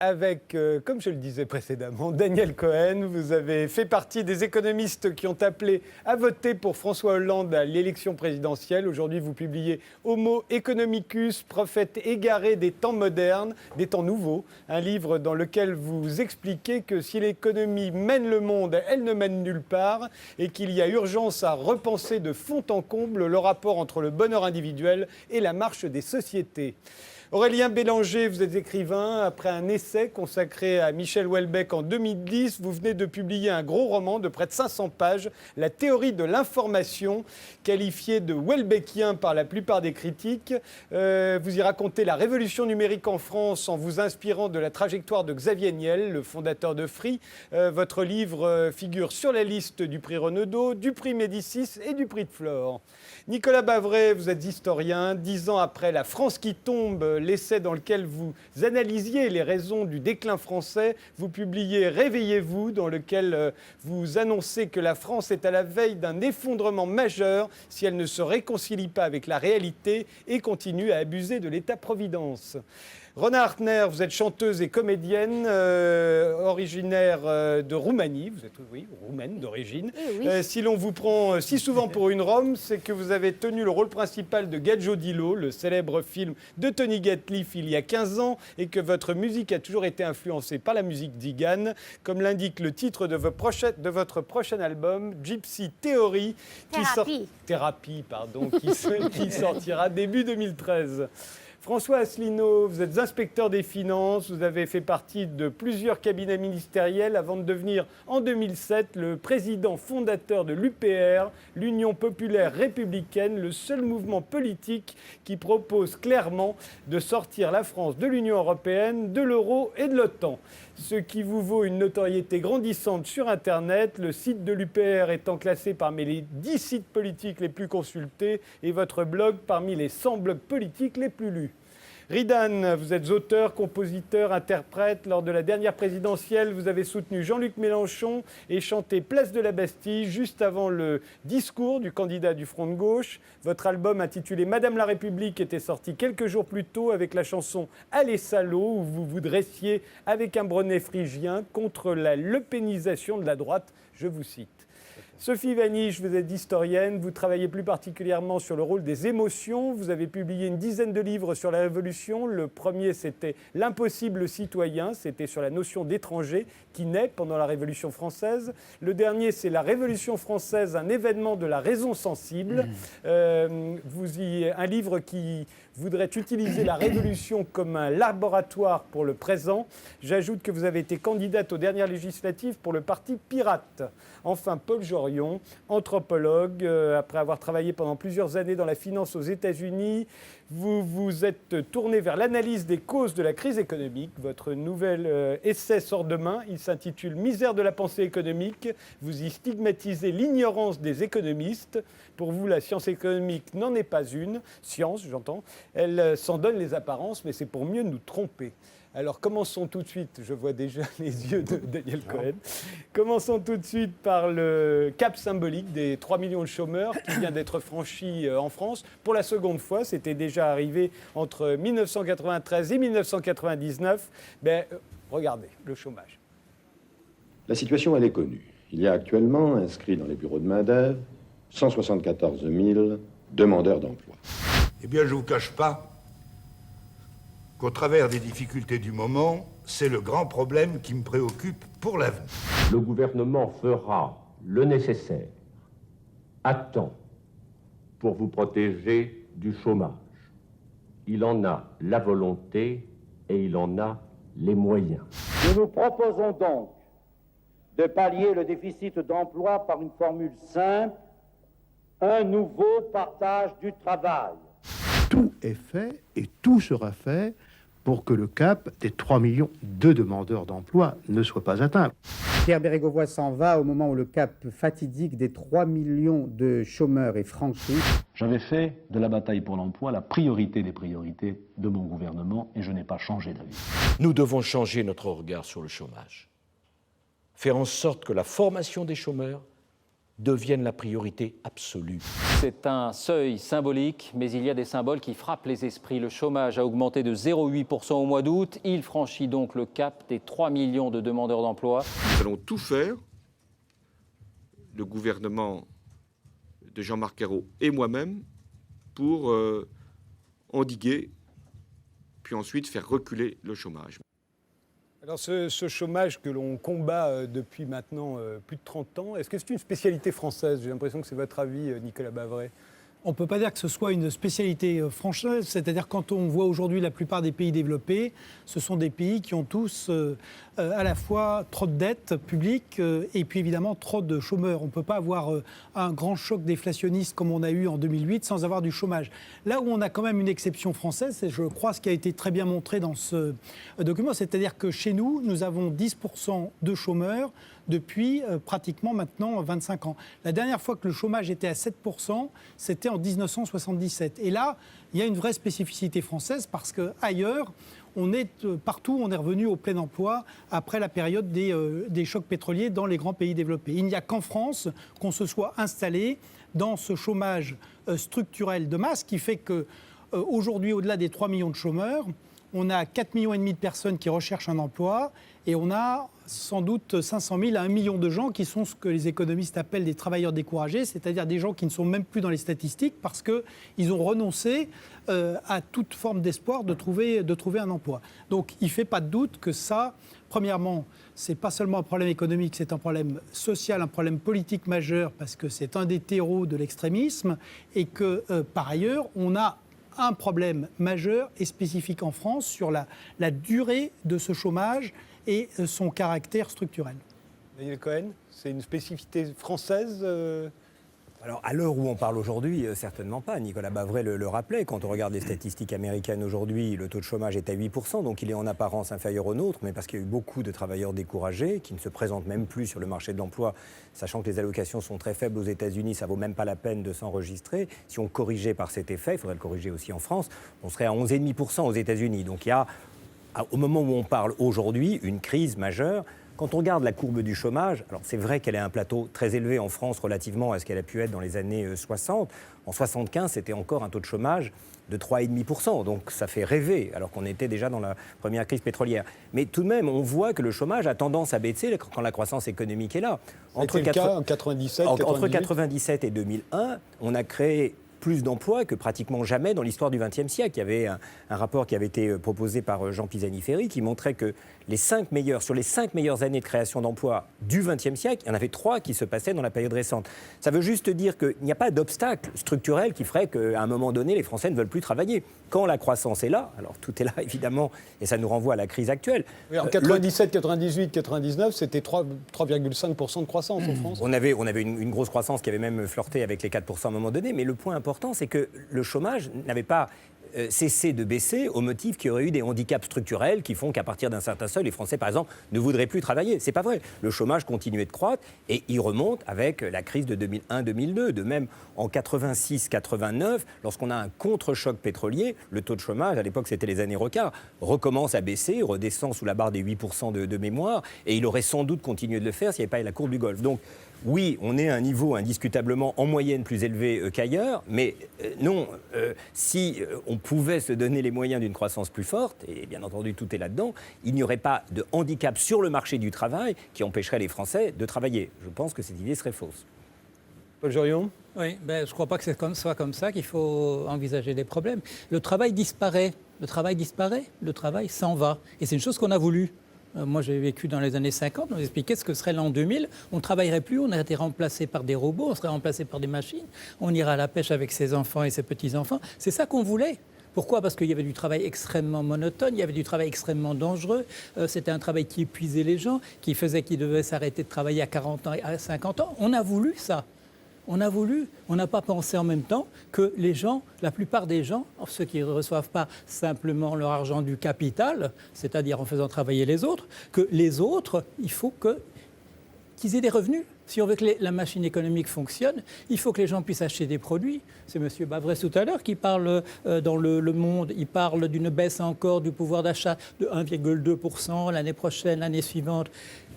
Avec, comme je le disais précédemment, Daniel Cohen. Vous avez fait partie des économistes qui ont appelé à voter pour François Hollande à l'élection présidentielle. Aujourd'hui, vous publiez Homo economicus, prophète égaré des temps modernes, des temps nouveaux. Un livre dans lequel vous expliquez que si l'économie mène le monde, elle ne mène nulle part et qu'il y a urgence à repenser de fond en comble le rapport entre le bonheur individuel et la marche des sociétés. Aurélien Bélanger, vous êtes écrivain. Après un essai consacré à Michel Houellebecq en 2010, vous venez de publier un gros roman de près de 500 pages, La théorie de l'information, qualifié de Houellebecquien par la plupart des critiques. Vous y racontez la révolution numérique en France en vous inspirant de la trajectoire de Xavier Niel, le fondateur de Free. Votre livre figure sur la liste du prix Renaudot, du prix Médicis et du prix de Flore. Nicolas Bavret, vous êtes historien. 10 ans après La France qui tombe, l'essai dans lequel vous analysiez les raisons du déclin français, vous publiez Réveillez-vous, dans lequel vous annoncez que la France est à la veille d'un effondrement majeur si elle ne se réconcilie pas avec la réalité et continue à abuser de l'État-providence. Rona Hartner, vous êtes chanteuse et comédienne, originaire de Roumanie. Vous êtes, oui, roumaine d'origine. Oui. Si l'on vous prend si souvent pour une Rome, c'est que vous avez tenu le rôle principal de Gadjo Dilo, le célèbre film de Tony Gatliff il y a 15 ans, et que votre musique a toujours été influencée par la musique d'Igan, comme l'indique le titre de votre prochain album, Gypsy Theory, qui sortira début 2013. François Asselineau, vous êtes inspecteur des finances, vous avez fait partie de plusieurs cabinets ministériels avant de devenir en 2007 le président fondateur de l'UPR, l'Union populaire républicaine, le seul mouvement politique qui propose clairement de sortir la France de l'Union européenne, de l'euro et de l'OTAN. Ce qui vous vaut une notoriété grandissante sur Internet, le site de l'UPR étant classé parmi les 10 sites politiques les plus consultés et votre blog parmi les 100 blogs politiques les plus lus. Ridan, vous êtes auteur, compositeur, interprète. Lors de la dernière présidentielle, vous avez soutenu Jean-Luc Mélenchon et chanté Place de la Bastille juste avant le discours du candidat du Front de gauche. Votre album intitulé Madame la République était sorti quelques jours plus tôt avec la chanson Allez salauds, où vous vous dressiez avec un bonnet phrygien contre la lepénisation de la droite, je vous cite. Sophie Vaniche, vous êtes historienne, vous travaillez plus particulièrement sur le rôle des émotions. Vous avez publié une dizaine de livres sur la Révolution. Le premier, c'était L'impossible citoyen, c'était sur la notion d'étranger qui naît pendant la Révolution française. Le dernier, c'est La Révolution française, un événement de la raison sensible. Un livre qui voudrait utiliser la Révolution comme un laboratoire pour le présent. J'ajoute que vous avez été candidate aux dernières législatives pour le parti Pirate. Enfin, Paul Jorion, anthropologue, après avoir travaillé pendant plusieurs années dans la finance aux États-Unis, vous vous êtes tourné vers l'analyse des causes de la crise économique. Votre nouvel essai sort demain. Il s'intitule « Misère de la pensée économique ». Vous y stigmatisez l'ignorance des économistes. Pour vous, la science économique n'en est pas une. Science, j'entends. Elle s'en donne les apparences, mais c'est pour mieux nous tromper. Alors commençons tout de suite, je vois déjà les yeux de Daniel Cohen, commençons tout de suite par le cap symbolique des 3 millions de chômeurs qui vient d'être franchi en France. Pour la seconde fois, c'était déjà arrivé entre 1993 et 1999. Regardez, le chômage. La situation, elle est connue. Il y a actuellement inscrits dans les bureaux de main-d'œuvre 174 000 demandeurs d'emploi. Eh bien, je ne vous cache pas qu'au travers des difficultés du moment, c'est le grand problème qui me préoccupe pour l'avenir. Le gouvernement fera le nécessaire à temps pour vous protéger du chômage. Il en a la volonté et il en a les moyens. Nous nous proposons donc de pallier le déficit d'emploi par une formule simple, un nouveau partage du travail. Tout est fait et tout sera fait pour que le cap des 3 millions de demandeurs d'emploi ne soit pas atteint. Pierre Bérégovoy s'en va au moment où le cap fatidique des 3 millions de chômeurs est franchi. J'avais fait de la bataille pour l'emploi la priorité des priorités de mon gouvernement et je n'ai pas changé d'avis. Nous devons changer notre regard sur le chômage. Faire en sorte que la formation des chômeurs devienne la priorité absolue. C'est un seuil symbolique, mais il y a des symboles qui frappent les esprits. Le chômage a augmenté de 0,8% au mois d'août. Il franchit donc le cap des 3 millions de demandeurs d'emploi. Nous allons tout faire, le gouvernement de Jean-Marc Ayrault et moi-même, pour endiguer, puis ensuite faire reculer le chômage. Alors ce chômage que l'on combat depuis maintenant plus de 30 ans, est-ce que c'est une spécialité française? J'ai l'impression que c'est votre avis, Nicolas Bavray. On ne peut pas dire que ce soit une spécialité française, c'est-à-dire quand on voit aujourd'hui la plupart des pays développés, ce sont des pays qui ont tous à la fois trop de dettes publiques et puis évidemment trop de chômeurs. On ne peut pas avoir un grand choc déflationniste comme on a eu en 2008 sans avoir du chômage. Là où on a quand même une exception française, c'est je crois ce qui a été très bien montré dans ce document, c'est-à-dire que chez nous, nous avons 10% de chômeurs depuis pratiquement maintenant 25 ans. La dernière fois que le chômage était à 7%, c'était en 1977. Et là, il y a une vraie spécificité française parce qu'ailleurs, partout, on est revenu au plein emploi après la période des chocs pétroliers dans les grands pays développés. Il n'y a qu'en France qu'on se soit installé dans ce chômage structurel de masse qui fait qu'aujourd'hui, au-delà des 3 millions de chômeurs, on a 4,5 millions de personnes qui recherchent un emploi et on a sans doute 500 000 à 1 million de gens qui sont ce que les économistes appellent des travailleurs découragés, c'est-à-dire des gens qui ne sont même plus dans les statistiques parce qu'ils ont renoncé à toute forme d'espoir de trouver un emploi. Donc il ne fait pas de doute que ça, premièrement, ce n'est pas seulement un problème économique, c'est un problème social, un problème politique majeur parce que c'est un des terreaux de l'extrémisme et que par ailleurs, on a un problème majeur et spécifique en France sur la durée de ce chômage et son caractère structurel. Daniel Cohen, c'est une spécificité française Alors, à l'heure où on parle aujourd'hui, certainement pas. Nicolas Bavray le rappelait. Quand on regarde les statistiques américaines aujourd'hui, le taux de chômage est à 8%, donc il est en apparence inférieur au nôtre, mais parce qu'il y a eu beaucoup de travailleurs découragés qui ne se présentent même plus sur le marché de l'emploi, sachant que les allocations sont très faibles aux États-Unis, ça ne vaut même pas la peine de s'enregistrer. Si on corrigeait par cet effet, il faudrait le corriger aussi en France, on serait à 11,5% aux États-Unis. Donc il y a, au moment où on parle aujourd'hui, une crise majeure. Quand on regarde la courbe du chômage, alors c'est vrai qu'elle est à un plateau très élevé en France relativement à ce qu'elle a pu être dans les années 60. En 75, c'était encore un taux de chômage de 3,5%. Donc ça fait rêver, alors qu'on était déjà dans la première crise pétrolière. Mais tout de même, on voit que le chômage a tendance à baisser quand la croissance économique est là. Entre 97 et 2001, on a créé plus d'emplois que pratiquement jamais dans l'histoire du XXe siècle. Il y avait un rapport qui avait été proposé par Jean Pisani-Ferry qui montrait que sur les 5 meilleures années de création d'emplois du XXe siècle, il y en avait 3 qui se passaient dans la période récente. Ça veut juste dire qu'il n'y a pas d'obstacle structurel qui ferait qu'à un moment donné, les Français ne veulent plus travailler. Quand la croissance est là, alors tout est là évidemment, et ça nous renvoie à la crise actuelle. Oui, en 97, 98, 99, c'était 3,5% de croissance en France. On avait une grosse croissance qui avait même flirté avec les 4% à un moment donné, mais le point important, c'est que le chômage n'avait pas cessé de baisser au motif qu'il y aurait eu des handicaps structurels qui font qu'à partir d'un certain seuil, les Français, par exemple, ne voudraient plus travailler. C'est pas vrai. Le chômage continuait de croître et il remonte avec la crise de 2001-2002. De même, en 86-89, lorsqu'on a un contre-choc pétrolier, le taux de chômage, à l'époque c'était les années Rocard, recommence à baisser, redescend sous la barre des 8% de mémoire et il aurait sans doute continué de le faire s'il n'y avait pas eu la courbe du Golfe. Donc, oui, on est à un niveau indiscutablement en moyenne plus élevé qu'ailleurs, mais si on pouvait se donner les moyens d'une croissance plus forte, et bien entendu tout est là-dedans, il n'y aurait pas de handicap sur le marché du travail qui empêcherait les Français de travailler. Je pense que cette idée serait fausse. Paul Jorion ? Oui, je ne crois pas que ce soit comme ça qu'il faut envisager les problèmes. Le travail disparaît, le travail s'en va, et c'est une chose qu'on a voulu. Moi, j'ai vécu dans les années 50, on nous expliquait ce que serait l'an 2000. On ne travaillerait plus, on aurait été remplacé par des robots, on serait remplacé par des machines. On ira à la pêche avec ses enfants et ses petits-enfants. C'est ça qu'on voulait. Pourquoi ? Parce qu'il y avait du travail extrêmement monotone, il y avait du travail extrêmement dangereux. C'était un travail qui épuisait les gens, qui faisait qu'ils devaient s'arrêter de travailler à 40 ans et à 50 ans. On a voulu ça. On n'a pas pensé en même temps que les gens, la plupart des gens, ceux qui ne reçoivent pas simplement leur argent du capital, c'est-à-dire en faisant travailler les autres, que les autres, il faut qu'ils aient des revenus. Si on veut que la machine économique fonctionne, il faut que les gens puissent acheter des produits. C'est M. Bavray tout à l'heure qui parle dans le Monde, il parle d'une baisse encore du pouvoir d'achat de 1,2% l'année prochaine, l'année suivante.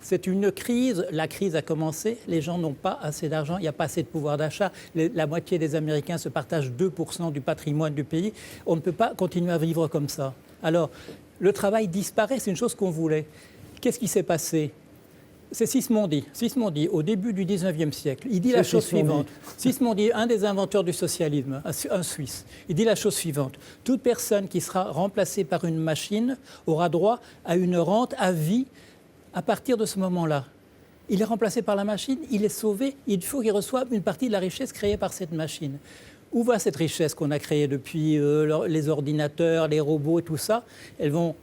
C'est une crise, la crise a commencé, les gens n'ont pas assez d'argent, il n'y a pas assez de pouvoir d'achat, la moitié des Américains se partagent 2% du patrimoine du pays. On ne peut pas continuer à vivre comme ça. Alors, le travail disparaît, c'est une chose qu'on voulait. Qu'est-ce qui s'est passé ? C'est Sismondi, au début du 19e siècle. Il dit la chose suivante. Sismondi, un des inventeurs du socialisme, un Suisse, il dit la chose suivante. Toute personne qui sera remplacée par une machine aura droit à une rente à vie à partir de ce moment-là. Il est remplacé par la machine, il est sauvé, il faut qu'il reçoive une partie de la richesse créée par cette machine. Où va cette richesse qu'on a créée depuis les ordinateurs, les robots et tout ça ? Elles vont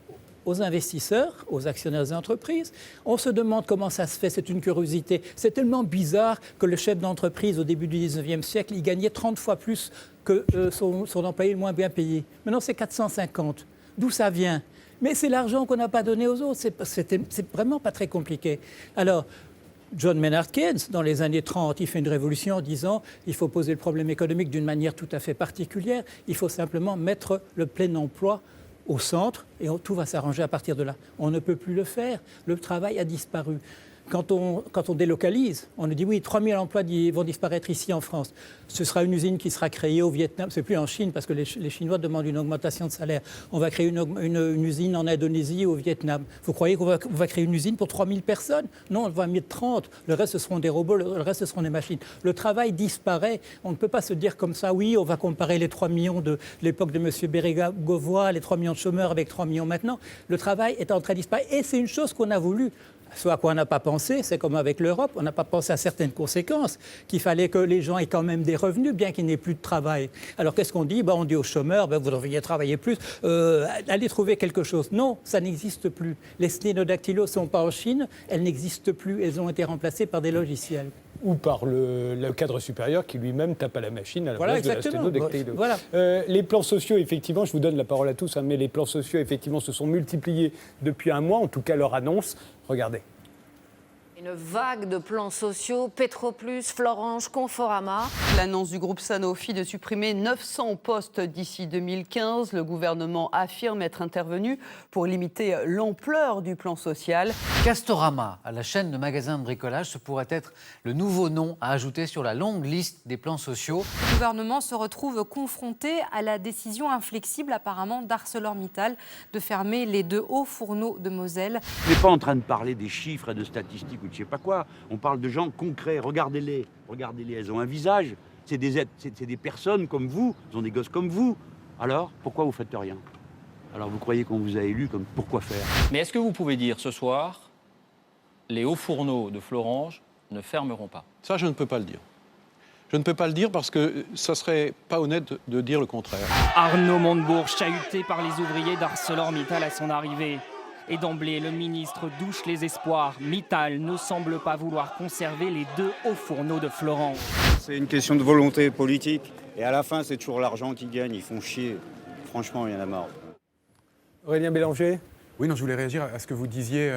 aux investisseurs, aux actionnaires des entreprises. On se demande comment ça se fait, c'est une curiosité. C'est tellement bizarre que le chef d'entreprise au début du 19e siècle, il gagnait 30 fois plus que son employé le moins bien payé. Maintenant, c'est 450. D'où ça vient ? Mais c'est l'argent qu'on n'a pas donné aux autres. C'est vraiment pas très compliqué. Alors, John Maynard Keynes, dans les années 30, il fait une révolution en disant qu'il faut poser le problème économique d'une manière tout à fait particulière. Il faut simplement mettre le plein emploi au centre et tout va s'arranger à partir de là. On ne peut plus le faire. Le travail a disparu. Quand on délocalise, on nous dit oui, 3000 emplois vont disparaître ici en France. Ce sera une usine qui sera créée au Vietnam. C'est plus en Chine parce que les Chinois demandent une augmentation de salaire. On va créer une usine en Indonésie, au Vietnam. Vous croyez qu'on va créer une usine pour 3000 personnes ? Non, on va mettre 30. Le reste, ce seront des robots, le reste, ce seront des machines. Le travail disparaît. On ne peut pas se dire comme ça, oui, on va comparer les 3 millions de l'époque de M. Bérégovoy, les 3 millions de chômeurs avec 3 millions maintenant. Le travail est en train de disparaître. Et c'est une chose qu'on a voulu. Ce à quoi on n'a pas pensé, c'est comme avec l'Europe, on n'a pas pensé à certaines conséquences, qu'il fallait que les gens aient quand même des revenus, bien qu'il n'ait plus de travail. Alors qu'est-ce qu'on dit ? On dit aux chômeurs, vous devriez travailler plus, allez trouver quelque chose. Non, ça n'existe plus. Les sténodactylos ne sont pas en Chine, elles n'existent plus, elles ont été remplacées par des logiciels. Ou par le cadre supérieur qui lui-même tape à la machine à la place de la sténodactylo. Voilà. Les plans sociaux, effectivement, je vous donne la parole à tous, mais les plans sociaux, effectivement, se sont multipliés depuis un mois, en tout cas leur annonce. Regardez. Une vague de plans sociaux, Petroplus, Florange, Conforama. L'annonce du groupe Sanofi de supprimer 900 postes d'ici 2015. Le gouvernement affirme être intervenu pour limiter l'ampleur du plan social. Castorama, à la chaîne de magasins de bricolage, ce pourrait être le nouveau nom à ajouter sur la longue liste des plans sociaux. Le gouvernement se retrouve confronté à la décision inflexible apparemment d'ArcelorMittal de fermer les 2 hauts fourneaux de Moselle. On n'est pas en train de parler des chiffres et de statistiques ou de je sais pas quoi. On parle de gens concrets. Regardez-les, elles ont un visage. C'est des personnes comme vous, ils ont des gosses comme vous. Alors, pourquoi vous faites rien ? Alors vous croyez qu'on vous a élu comme pourquoi faire ? Mais est-ce que vous pouvez dire ce soir, les hauts fourneaux de Florange ne fermeront pas ? Ça, je ne peux pas le dire. Je ne peux pas le dire parce que ça serait pas honnête de dire le contraire. Arnaud Montebourg, chahuté par les ouvriers d'ArcelorMittal à son arrivée. Et d'emblée, le ministre douche les espoirs. Mittal ne semble pas vouloir conserver les 2 hauts fourneaux de Florange. C'est une question de volonté politique. Et à la fin, c'est toujours l'argent qui gagne. Ils font chier. Franchement, il y en a marre. Aurélien Bélanger ? Oui, non, je voulais réagir à ce que vous disiez.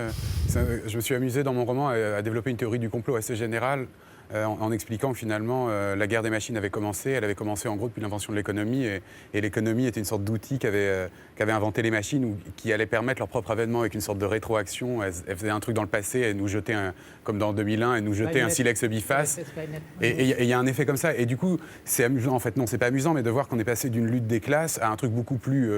Je me suis amusé dans mon roman à développer une théorie du complot assez générale en expliquant que finalement la guerre des machines avait commencé. Elle avait commencé en gros depuis l'invention de l'économie et l'économie était une sorte d'outil qu'avaient inventé les machines ou qui allait permettre leur propre avènement avec une sorte de rétroaction. Elle faisait un truc dans le passé, elle nous jetait, comme dans 2001, elle nous jetait un silex biface. Et il y a un effet comme ça. Et du coup, c'est amusant, en fait. Non, c'est pas amusant, mais de voir qu'on est passé d'une lutte des classes à un truc beaucoup plus,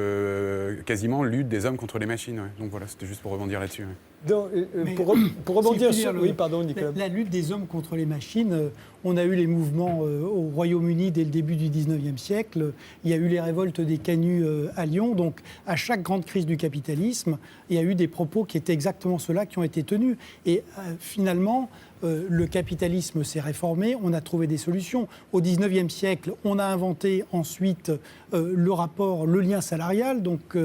quasiment, lutte des hommes contre les machines. Ouais. Donc voilà, c'était juste pour rebondir là-dessus. Ouais. Pour rebondir sur... Oui, pardon, Nicolas. La lutte des hommes contre les machines, on a eu les mouvements au Royaume-Uni dès le début du 19e siècle. Il y a eu les révoltes des canuts à Lyon. Donc, à chaque grande crise du capitalisme, il y a eu des propos qui étaient exactement ceux-là qui ont été tenus. Et finalement, le capitalisme s'est réformé, on a trouvé des solutions. Au 19e siècle, on a inventé ensuite le rapport, le lien salarial. Donc,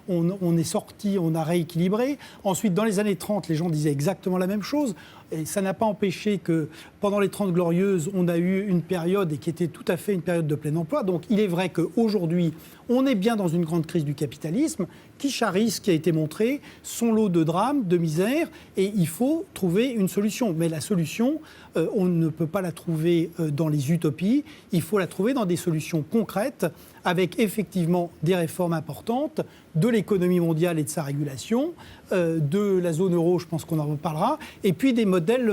on est sorti, on a rééquilibré. Ensuite, dans les années 30, les gens disaient exactement la même chose. Et ça n'a pas empêché que pendant les 30 Glorieuses, on a eu une période qui était tout à fait une période de plein emploi. Donc il est vrai qu'aujourd'hui, on est bien dans une grande crise du capitalisme qui charrie ce qui a été montré, son lot de drames, de misère, et il faut trouver une solution. Mais la solution, on ne peut pas la trouver dans les utopies, il faut la trouver dans des solutions concrètes, avec effectivement des réformes importantes, de l'économie mondiale et de sa régulation, de la zone euro, je pense qu'on en reparlera, et puis des modèles